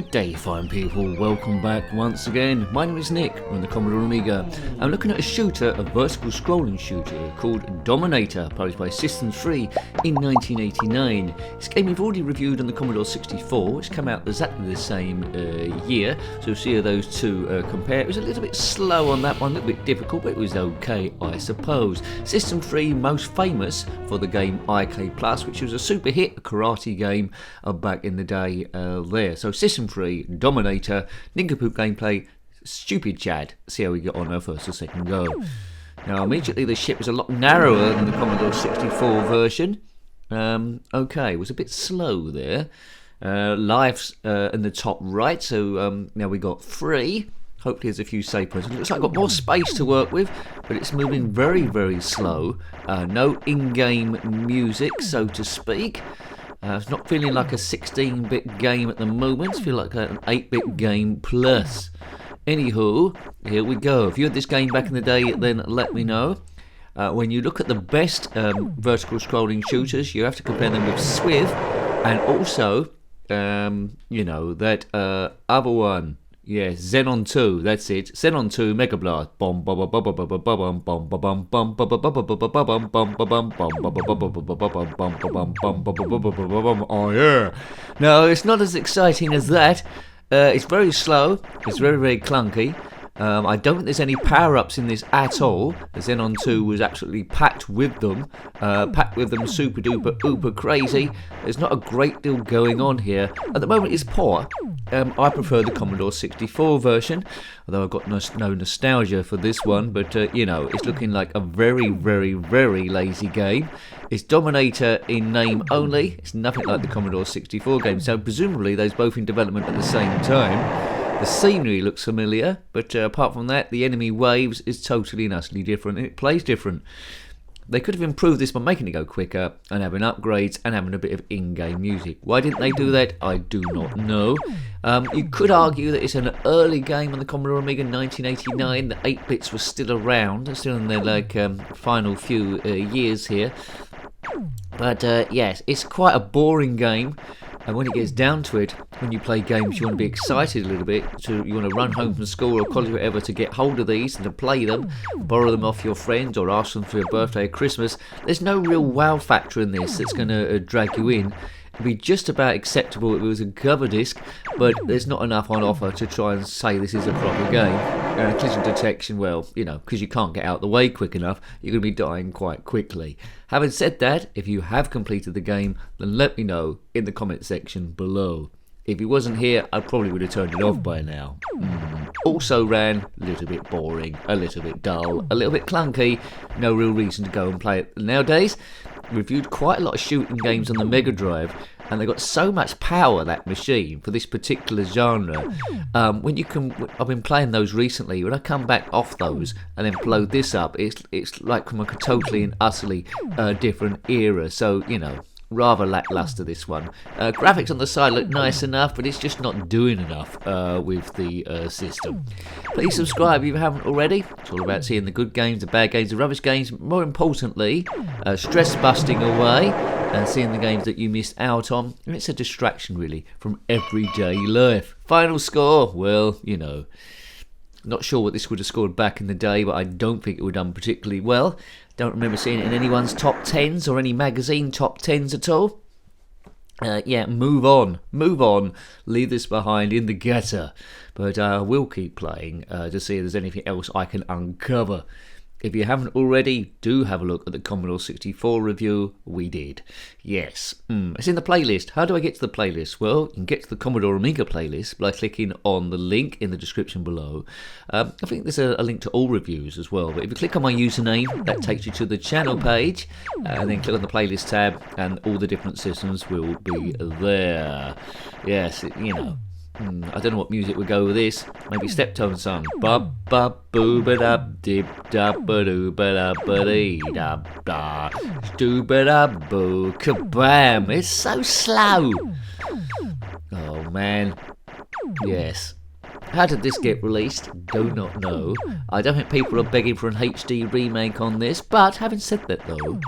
Good day, fine people. Welcome back once again. My name is Nick on the Commodore Amiga. I'm looking at a shooter, a vertical scrolling shooter called Dominator, published by System 3 in 1989. This game we've already reviewed on the Commodore 64, which came out exactly the same year. So we'll see how those two compare. It was a little bit slow on that one, a little bit difficult, but it was okay, I suppose. System 3 most famous for the game IK Plus, which was a super hit, a karate game back in the day there. So System 3, Dominator, nincompoop gameplay, stupid Chad. See how we get on our first or second go. Now immediately the ship was a lot narrower than the Commodore 64 version. Okay, it was a bit slow there. Lives in the top right, so now we got 3. Hopefully there's a few save points. It looks like I've got more space to work with, but it's moving very, very slow. No in-game music, so to speak. It's not feeling like a 16-bit game at the moment. It's feeling like an 8-bit game plus. Anywho, here we go. If you had this game back in the day, then let me know. When you look at the best vertical scrolling shooters, you have to compare them with Swiv, and also, you know, that other one. Yeah, Xenon 2, that's it. Xenon 2 Mega Blast. Oh yeah. No, it's not as exciting as that. It's very slow. It's very, very clunky. I don't think there's any power-ups in this at all. The Xenon 2 was absolutely packed with them super duper uber crazy. There's not a great deal going on here. At the moment it's poor. I prefer the Commodore 64 version, although I've got no nostalgia for this one, but you know, it's looking like a very, very, very lazy game. It's Dominator in name only. It's nothing like the Commodore 64 game, so presumably those both in development at the same time. The scenery looks familiar, but apart from that, the enemy waves is totally and utterly different, and it plays different. They could have improved this by making it go quicker and having upgrades and having a bit of in-game music. Why didn't they do that? I do not know. You could argue that it's an early game on the Commodore Amiga in 1989. The 8-bits were still around, still in their final few years here. But yes, it's quite a boring game. And when it gets down to it, when you play games, you want to be excited a little bit. So you want to run home from school or college or whatever to get hold of these and to play them, borrow them off your friends or ask them for your birthday or Christmas. There's no real wow factor in this that's going to drag you in. It'd be just about acceptable if it was a cover disc, but there's not enough on offer to try and say this is a proper game. Collision detection, well, you know, because you can't get out the way quick enough, you're going to be dying quite quickly. Having said that, if you have completed the game, then let me know in the comment section below. If he wasn't here, I probably would have turned it off by now. Also ran a little bit boring, a little bit dull, a little bit clunky. No real reason to go and play it. Nowadays, reviewed quite a lot of shooting games on the Mega Drive, and they've got so much power, that machine, for this particular genre. I've been playing those recently. When I come back off those and then blow this up, it's like from a totally and utterly different era. So, you know, rather lackluster this one. Graphics on the side look nice enough, but it's just not doing enough with the system. Please subscribe if you haven't already. It's all about seeing the good games, the bad games, the rubbish games. More importantly, stress busting away and seeing the games that you missed out on. And it's a distraction really from everyday life. Final score, well, you know. Not sure what this would have scored back in the day, but I don't think it would have done particularly well. Don't remember seeing it in anyone's top 10s or any magazine top 10s at all. Yeah, move on, leave this behind in the gutter. But I will keep playing to see if there's anything else I can uncover. If you haven't already, do have a look at the Commodore 64 review we did. Yes, it's in the playlist. How do I get to the playlist? Well, you can get to the Commodore Amiga playlist by clicking on the link in the description below. I think there's a link to all reviews as well. But if you click on my username, that takes you to the channel page. And then click on the playlist tab and all the different systems will be there. Yes, you know. I don't know what music would go with this. Maybe Steptone song. Ba ba boo ba da dip da ba doo ba da ba dee da da doo ba da boo kabam. It's so slow. Oh man. Yes. How did this get released? Do not know. I don't think people are begging for an HD remake on this, but having said that though,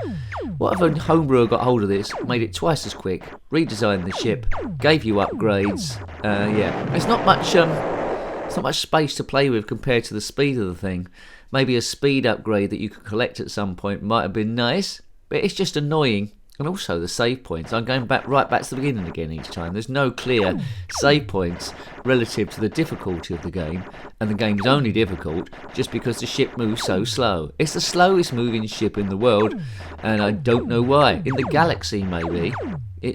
what if a homebrewer got hold of this, made it twice as quick, redesigned the ship, gave you upgrades? Yeah, there's not much space to play with compared to the speed of the thing. Maybe a speed upgrade that you could collect at some point might have been nice, but it's just annoying. And also the save points. I'm going right back to the beginning again each time. There's no clear save points relative to the difficulty of the game, and the game's only difficult just because the ship moves so slow. It's the slowest moving ship in the world, and I don't know why. In the galaxy, maybe.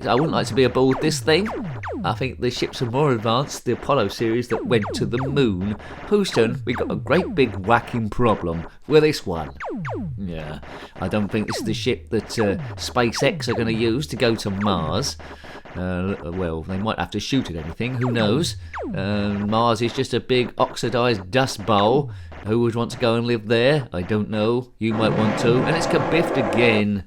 I wouldn't like to be aboard this thing. I think the ships are more advanced, the Apollo series that went to the moon. Houston, we got a great big whacking problem with this one. Yeah, I don't think this is the ship that SpaceX are going to use to go to Mars. Well, they might have to shoot at anything, who knows? Mars is just a big oxidised dust bowl. Who would want to go and live there? I don't know. You might want to. And it's kabiffed again.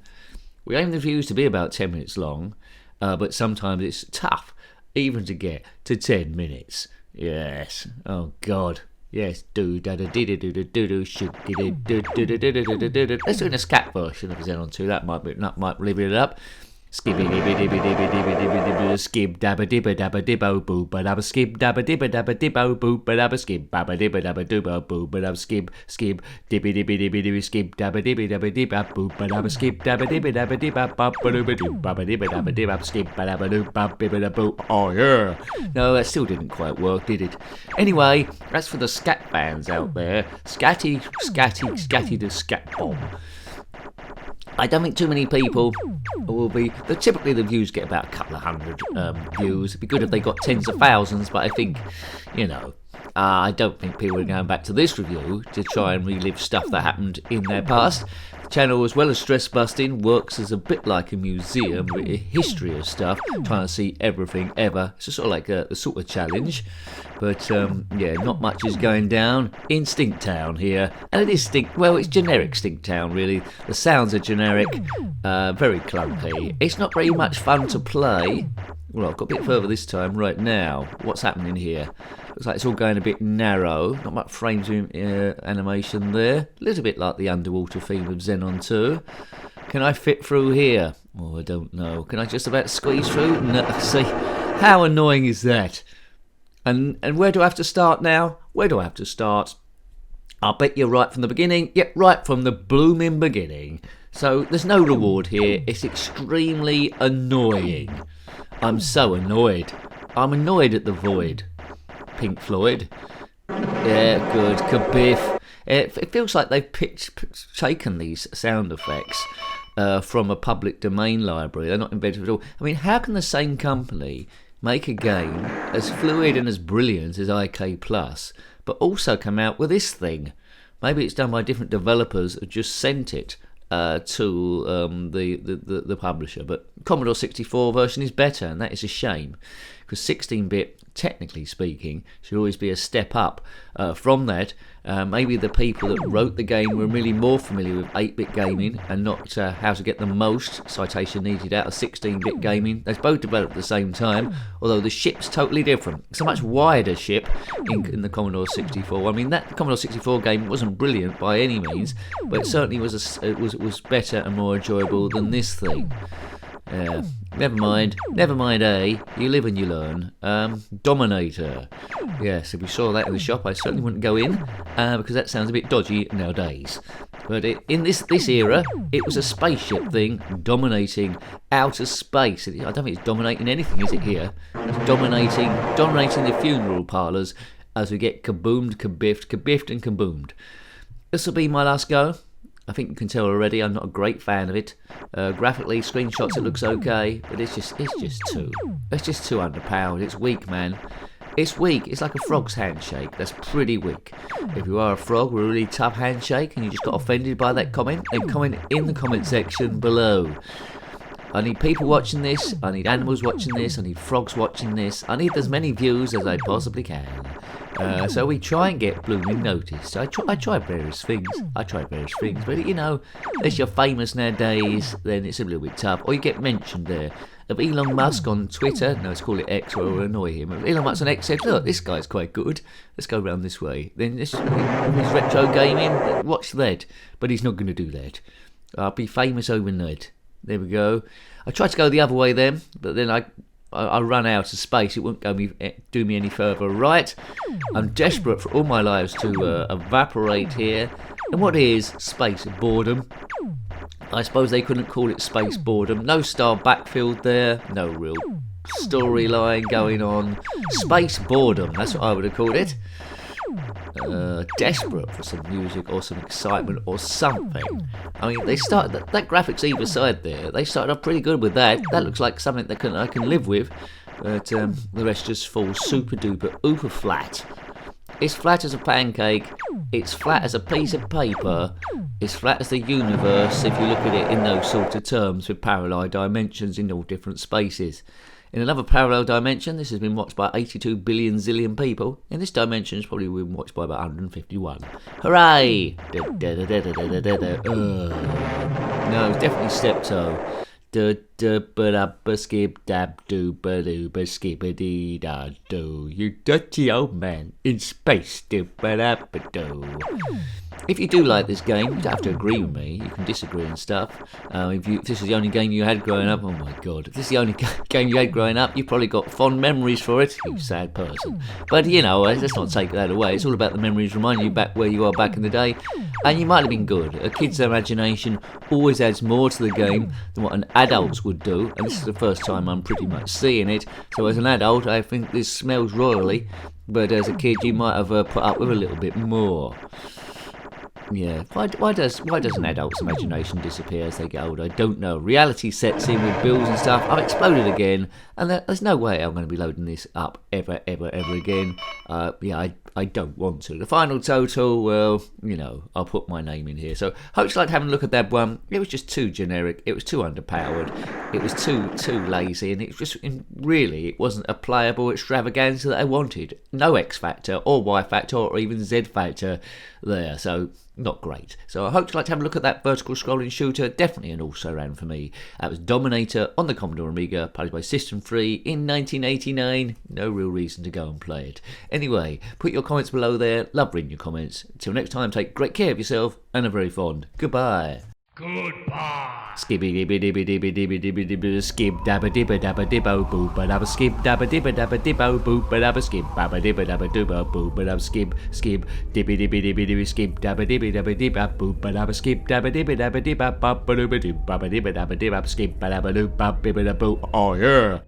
We aim the views to be about 10 minutes long, but sometimes it's tough even to get to 10 minutes. Yes. Oh, God. Yes. Do da da dee da do da do do shoot do do do do do do do do. Let's do a scat version of Xenon 2. That might leave it up. Skibby dibby dibby dibby dibby dibby dibby skib dabba dibba dabba dibbo boo ba dabba skib dabba dibba dabba dibbo boo ba dabba skib babba dibba dabba dubbo boo ba dabba skib dibby dibby dibby dibby skib dabba dibby dabba dibba boo ba dabba skib dabba dibba dabba dibba ba ba doo ba doo babba dibba dabba dibba skib ba dabba doo ba bibba da boo. Oh yeah. No, that still didn't quite work, did it? Anyway, that's for the scat fans out there. Scatty the scat bomb. I don't think too many people will be. Typically, the views get about a couple of hundred views. It'd be good if they got tens of thousands, but I think, I don't think people are going back to this review to try and relive stuff that happened in their past. The channel, as well as stress busting, works as a bit like a museum with a history of stuff, trying to see everything ever. It's sort of like a sort of challenge. But, yeah, not much is going down in Stinktown here. And it is it's generic Stinktown, really. The sounds are generic, very clunky. It's not very much fun to play. Well, I've got a bit further this time. Right now, what's happening here? Looks like it's all going a bit narrow. Not much frames animation there. A little bit like the underwater theme of Xenon 2. Can I fit through here? Oh, I don't know. Can I just about squeeze through? No. See, how annoying is that? And where do I have to start now? Where do I have to start? I'll bet you're right from the beginning. Yep, right from the blooming beginning. So there's no reward here. It's extremely annoying. I'm so annoyed. I'm annoyed at the void. Pink Floyd. Yeah, good. Kabiff. It feels like they've taken these sound effects from a public domain library. They're not invented at all. I mean, how can the same company make a game as fluid and as brilliant as IK Plus, but also come out with this thing? Maybe it's done by different developers who just sent it to the publisher. But Commodore 64 version is better, and that is a shame, because 16-bit, technically speaking, should always be a step up from that. Maybe the people that wrote the game were really more familiar with 8-bit gaming and not how to get the most citation needed out of 16-bit gaming. They both developed at the same time, although the ship's totally different. It's a much wider ship in the Commodore 64. I mean, that Commodore 64 game wasn't brilliant by any means, but it certainly was better and more enjoyable than this thing. Never mind, you live and you learn. Dominator. Yes, if we saw that in the shop, I certainly wouldn't go in, because that sounds a bit dodgy nowadays. But in this era, it was a spaceship thing dominating outer space. I don't think it's dominating anything, is it here? It's dominating the funeral parlours as we get kaboomed, kabiffed and kaboomed. This will be my last go. I think you can tell already I'm not a great fan of it. Graphically, screenshots, it looks okay, but it's just too underpowered. It's weak, man. It's weak. It's like a frog's handshake. That's pretty weak. If you are a frog with a really tough handshake and you just got offended by that comment, then comment in the comment section below. I need people watching this. I need animals watching this. I need frogs watching this. I need as many views as I possibly can. So we try and get blooming noticed. I try various things. But unless you're famous nowadays, then it's a little bit tough. Or you get mentioned there of Elon Musk on Twitter. No, let's call it X, or we'll annoy him. Elon Musk on X said, "Look, this guy's quite good. Let's go round this way." Then this retro gaming, watch that. But he's not going to do that. I'll be famous overnight. There we go. I tried to go the other way then, but then I run out of space. It won't do me any further right. I'm desperate for all my lives to evaporate here. And what is space boredom? I suppose they couldn't call it space boredom. No star backfield there. No real storyline going on. Space boredom, that's what I would have called it. Desperate for some music or some excitement or something. I mean, they started that graphics either side there. They started off pretty good with that. That looks like something that I can live with. But the rest just falls super duper uber flat. It's flat as a pancake. It's flat as a piece of paper. It's flat as the universe if you look at it in those sort of terms, with parallel dimensions in all different spaces. In another parallel dimension, this has been watched by 82 billion zillion people. In this dimension, it's probably been watched by about 151. Hooray! No, it's definitely Steptoe. Skip dab doo ba doo ba skip a dee da do. You dirty old man in space. Do ba da ba do. If you do like this game, you don't have to agree with me. You can disagree and stuff. If this is the only game you had growing up, oh my god, if this is the only game you had growing up, you've probably got fond memories for it. You sad person. But you know, let's not take that away. It's all about the memories reminding you back where you are back in the day. And you might have been good. A kid's imagination always adds more to the game than what an adult would do. And this is the first time I'm pretty much seeing it. So as an adult, I think this smells royally. But as a kid, you might have put up with a little bit more. Yeah, why does an adult's imagination disappear as they get older? I don't know. Reality sets in with bills and stuff. I've exploded again, and there's no way I'm going to be loading this up ever again. I don't want to. The final total, well, you know, I'll put my name in here. So, hope you liked having a look at that one. It was just too generic. It was too underpowered. It was too lazy, and it was just really, it wasn't a playable extravaganza that I wanted. No X factor or Y factor or even Z factor there. So, not great. So I hope you like to have a look at that vertical scrolling shooter. Definitely an also-ran for me. That was Dominator on the Commodore Amiga, published by System 3 in 1989. No real reason to go and play it. Anyway, put your comments below there. Love reading your comments. Until next time, take great care of yourself and are very fond. Goodbye. Goodbye. Skibby dibby dibby dibby dibby dibby dibby skib dabba dibba dabba dibbo boo ba dabba skib dabba dibba dabba dibbo boo ba dabba skib babba dibba dabba dubbo boo ba dabba skib dibby dibby dibby dibby skib dabba dibby dabba dibba boo ba dabba skib dabba dibba dabba dibba babba dibba dibba babba dibba dabba dibba skib ba dabba doo babba dibba boo. Oh yeah.